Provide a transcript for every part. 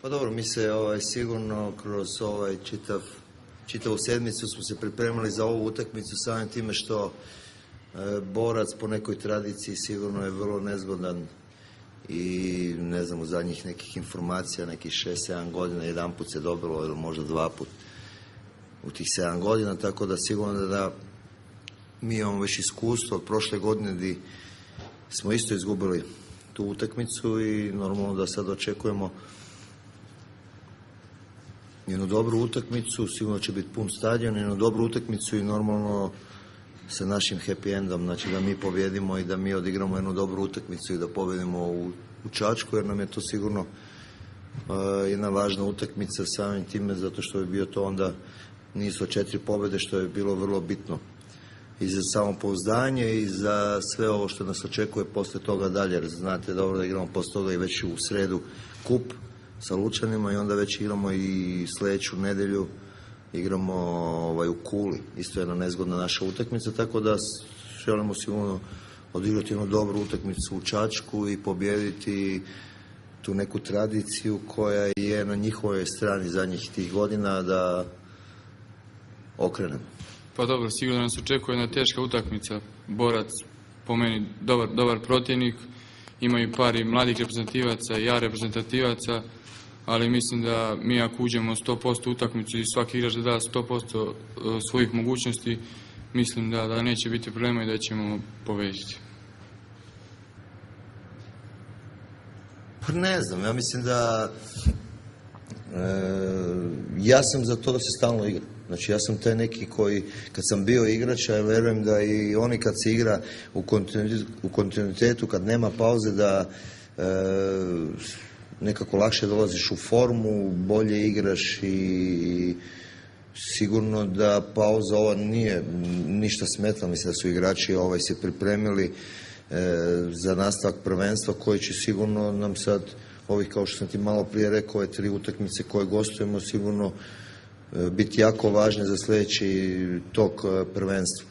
Pa dobro, mi se sigurno kroz čitavu sedmicu smo se pripremali za ovu utakmicu samim time što Borac po nekoj tradiciji sigurno je vrlo nezgodan i ne znam, u zadnjih nekih informacija, nekih 6-7 godina jedan put se dobilo ili možda 2 put u tih 7 godina, tako da sigurno da mi imamo već iskustvo od prošle godine gdje smo isto izgubili tu utakmicu i normalno da sad očekujemo jednu dobru utakmicu, sigurno će biti pun stadion, jednu dobru utakmicu i normalno sa našim happy endom, znači da mi pobjedimo i da mi odigramo jednu dobru utakmicu i da pobjedimo u Čačku, jer nam je to sigurno jedna važna utakmica samim time, zato što je bio to onda nisu 4 pobjede, što je bilo vrlo bitno i za samopouzdanje i za sve ovo što nas očekuje poslije toga dalje, jer znate dobro da igramo poslije toga i već u sredu kup sa Lučanima i onda već igramo i sljedeću nedjelju igramo u Kuli, isto jedna nezgodna naša utakmica, tako da želimo sigurno odigrati jednu dobru utakmicu u Čačku i pobijediti tu neku tradiciju koja je na njihovoj strani zadnjih tih godina da okrenemo. Pa dobro, sigurno nas očekuje jedna teška utakmica. Borac, po meni, dobar protivnik, imaju par i mladih reprezentativaca i ja reprezentativaca, ali mislim da mi ako uđemo 100% utakmicu i svaki igrač da 100% svojih mogućnosti, mislim da neće biti problema i da ćemo pobeđiti. Pa ne znam, ja mislim da ja sam za to da se stalno igra. Znači ja sam taj neki koji, kad sam bio igrač, ja vjerujem da i oni kad se igra u kontinuitetu, kad nema pauze, da nekako lakše dolaziš u formu, bolje igraš i sigurno da pauza ova nije ništa smetla. Mislim da su igrači se pripremili za nastavak prvenstva koji će sigurno nam sad, kao što sam ti malo prije rekao, ove 3 utakmice koje gostujemo sigurno biti jako važne za sljedeći tok prvenstva.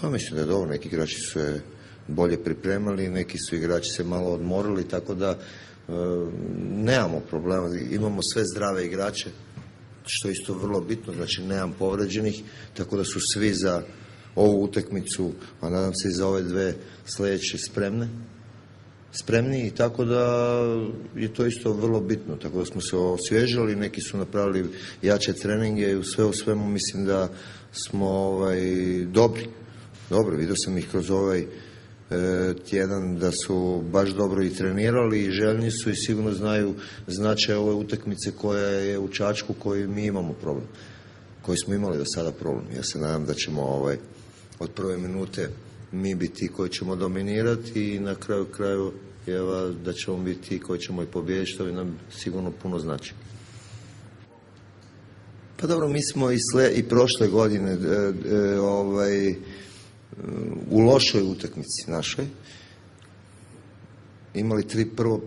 Ja mislim da je dobro, neki igrači su se bolje pripremali, neki su igrači se malo odmorili, tako da nemamo problema, imamo sve zdrave igrače, što je isto vrlo bitno, znači nemam povređenih, tako da su svi za ovu utakmicu, a nadam se i za ove 2 sljedeće spremni i tako da je to isto vrlo bitno, tako da smo se osvježili, neki su napravili jače treninge i sve u svemu mislim da smo dobri, vidio sam ih kroz tjedan da su baš dobro i trenirali i željni su i sigurno znaju značaj ove utakmice koja je u Čačku, koji mi imamo problem, koji smo imali do sada problem. Ja se nadam da ćemo od prve minute mi biti ti koji ćemo dominirati i na kraju da ćemo biti ti koji ćemo i pobijediti, što bi nam sigurno puno znači. Pa dobro, mi smo i prošle godine u lošoj utakmici našoj imali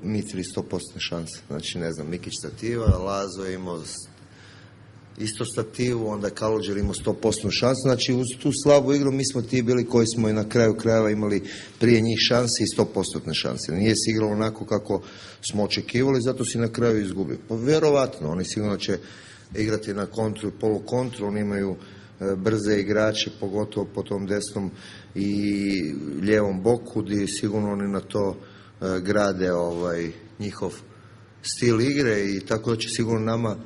mi 100% šanse. Znači, ne znam, Mikić stativa, Lazo je imao isto stativu, onda Kalođer imao 100% šanse. Znači, uz tu slabu igru mi smo ti bili koji smo i na kraju krajeva imali prije njih šanse i 100% šanse. Nije se igralo onako kako smo očekivali, zato si na kraju izgubio. Pa vjerovatno, oni sigurno će igrati na kontru i polukontru, oni imaju brze igrače, pogotovo po tom desnom i lijevom boku, gdje sigurno oni na to grade njihov stil igre i tako da će sigurno nama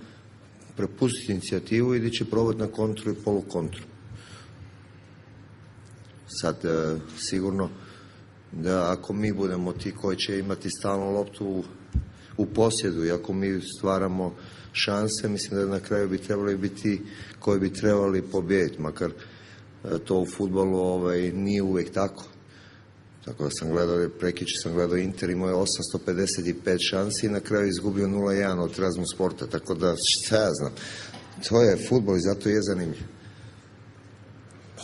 prepustiti inicijativu i gdje će probati na kontru i polukontru. Sad sigurno da ako mi budemo ti koji će imati stalno loptu u posjedu i ako mi stvaramo šanse, mislim da na kraju bi trebali biti koji bi trebali pobijediti, makar to u fudbalu nije uvijek tako. Tako da sam gledao, prekjučer sam gledao Inter, imao je 855 šansi i na kraju izgubio 0-1 od Trabzonsporta, tako da šta ja znam, to je fudbal i zato je zanimljiv.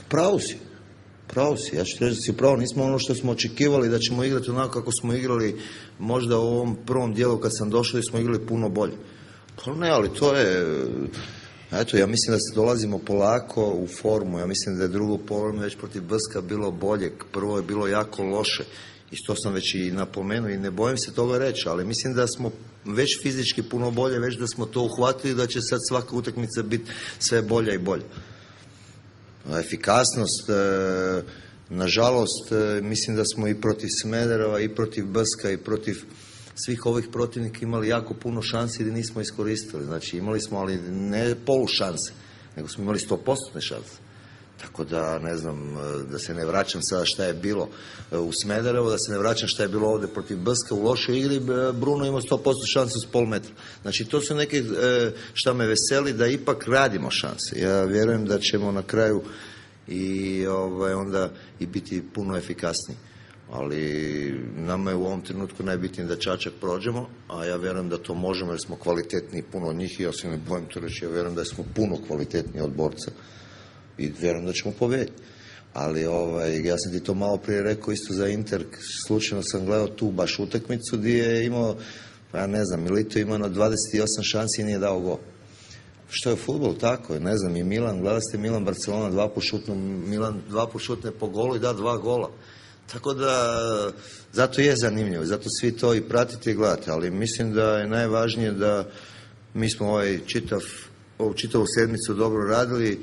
Pravo si, ja ću reći da si pravo, nismo ono što smo očekivali da ćemo igrati onako kako smo igrali možda u ovom prvom dijelu kad sam došao i smo igrali puno bolje. Pa ne, ali to je, eto, ja mislim da se dolazimo polako u formu, ja mislim da je drugo polovreme već protiv Brska bilo bolje, prvo je bilo jako loše I to sam već i napomenuo i ne bojim se toga reći, ali mislim da smo već fizički puno bolje, već da smo to uhvatili, da će sad svaka utakmica biti sve bolja i bolja. Efikasnost, nažalost, mislim da smo i protiv Smedereva, i protiv Brska, i protiv svih ovih protivnika imali jako puno šansi gdje nismo iskoristili. Znači imali smo, ali ne polu šanse, nego smo imali 100% šanse. Tako da, ne znam, da se ne vraćam sada šta je bilo u Smederevu, da se ne vraćam šta je bilo ovdje protiv Brska u lošoj igri, Bruno ima 100% šanse s pol metra. Znači to su neke šta me veseli, da ipak radimo šanse. Ja vjerujem da ćemo na kraju i onda i biti puno efikasniji. Ali nama je u ovom trenutku najbitnije da Čačak prođemo, a ja vjerujem da to možemo jer smo kvalitetniji puno od njih i ja se ne bojim to reći, ja vjerujem da smo puno kvalitetniji od borca i vjerujem da ćemo pobijediti. Ali ja sam ti to malo prije rekao isto za Inter, slučajno sam gledao tu baš utakmicu gdje je imao, ja ne znam, Milito imao 28 šansi i nije dao gol. Što je fudbal, tako je, ne znam, i Milan, gledali ste Milan, Barcelona, Milan 2 put šutne po golu i da 2 gola. Tako da, zato je zanimljivo, zato svi to i pratite i gledate, ali mislim da je najvažnije da mi smo ovu čitavu sedmicu dobro radili,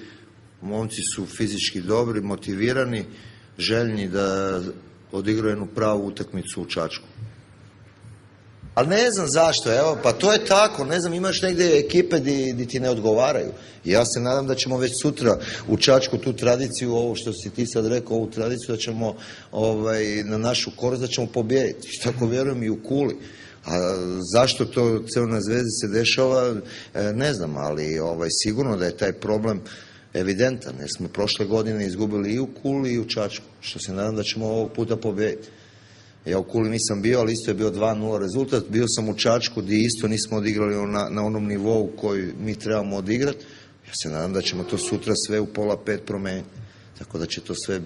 momci su fizički dobri, motivirani, željni da odigraju jednu pravu utakmicu u Čačku. Ali ne znam zašto, evo, pa to je tako, ne znam, imaš negdje ekipe di ti ne odgovaraju. I ja se nadam da ćemo već sutra u Čačku tu tradiciju, ovo što si ti sad rekao, ovu tradiciju, da ćemo na našu korist, da ćemo pobijediti. I tako vjerujem i u Kuli. A zašto to Crvenoj Zvezdi se dešava, ne znam, ali sigurno da je taj problem evidentan, jer smo prošle godine izgubili i u Kuli i u Čačku, što se nadam da ćemo ovog puta pobijediti. Ja u Kuli nisam bio, ali isto je bio 2-0 rezultat. Bio sam u Čačku gdje isto nismo odigrali na onom nivou koji mi trebamo odigrati. Ja se nadam da ćemo to sutra sve u 4:30 promijeniti. Tako da će to sve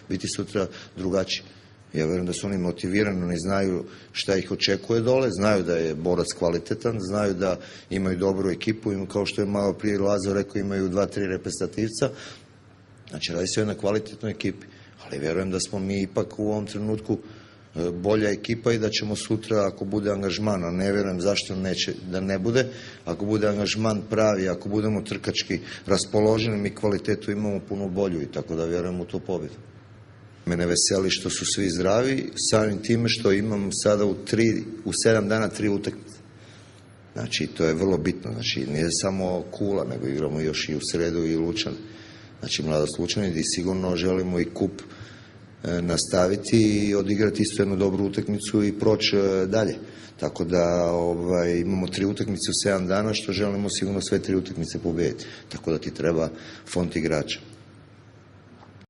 biti sutra drugačije. Ja vjerujem da su oni motivirani, oni znaju šta ih očekuje dole, znaju da je borac kvalitetan, znaju da imaju dobru ekipu, kao što je malo prije Lazo rekao, imaju 2-3 reprezentativca. Znači radi se o jednoj kvalitetnoj ekipi. Ali vjerujem da smo mi ipak u ovom trenutku bolja ekipa i da ćemo sutra, ako bude angažman, a ne vjerujem zašto da ne bude, ako bude angažman pravi, ako budemo trkački raspoloženi, mi kvalitetu imamo puno bolju i tako da vjerujem u to pobjedu. Mene veseli što su svi zdravi, samim time što imam sada u 7 dana 3 utakmice. Znači, to je vrlo bitno. Znači, nije samo Kula, nego igramo još i u sredu i Lučan. Znači, Mladost Lučani, gdje sigurno želimo i kup nastaviti i odigrati isto jednu dobru utakmicu i proći dalje. Tako da imamo 3 utakmice u 7 dana, što želimo sigurno sve 3 utakmice pobijediti. Tako da ti treba fond igrača.